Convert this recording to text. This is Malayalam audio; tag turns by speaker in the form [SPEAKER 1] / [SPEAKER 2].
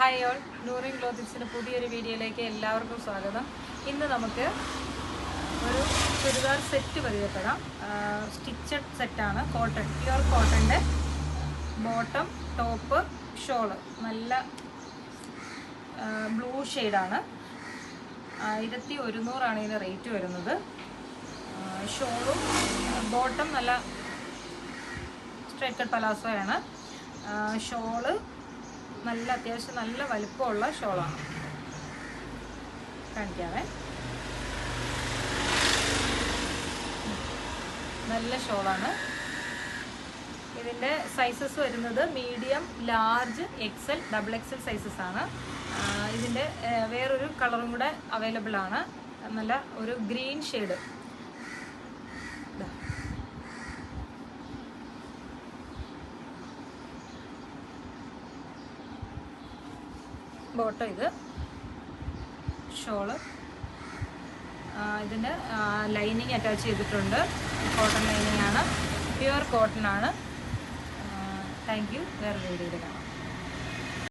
[SPEAKER 1] ഹായ് ഓൾ, നൂറിൻ ക്ലോത്തിങ്സിൻ്റെ പുതിയൊരു വീഡിയോയിലേക്ക് എല്ലാവർക്കും സ്വാഗതം. ഇന്ന് നമുക്ക് ഒരു ചുരിദാർ സെറ്റ് പരിചയപ്പെടാം. സ്റ്റിച്ചഡ് സെറ്റാണ്, കോട്ടൺ, പ്യുവർ കോട്ടൻ്റെ ബോട്ടം, ടോപ്പ്, ഷോള്. നല്ല ബ്ലൂ ഷെയ്ഡാണ്. 1100 ഇതിന് റേറ്റ് വരുന്നത്. ഷോളും ബോട്ടം നല്ല സ്ട്രൈറ്റ് കട്ട് പലാസോയാണ്. ഷോള് നല്ല അത്യാവശ്യം നല്ല വലിപ്പമുള്ള ഷോളാണ്. കാണിക്കാവേ. നല്ല ഷോളാണ്. ഇതിൻ്റെ സൈസസ് വരുന്നത് medium, large, XL, XXL sizes ആണ്. ഇതിൻ്റെ വേറൊരു കളറും കൂടെ അവൈലബിൾ ആണ്. നല്ല ഒരു ഗ്രീൻ ഷെയ്ഡ്. ബോട്ടം ഇത്, ഷോള്. ഇതിന് ലൈനിങ് അറ്റാച്ച് ചെയ്തിട്ടുണ്ട്. കോട്ടൺ ലൈനിങ് ആണ്, പ്യുവർ കോട്ടൺ ആണ്. Thank you. വേറെ വീഡിയോയിൽ കാണാം.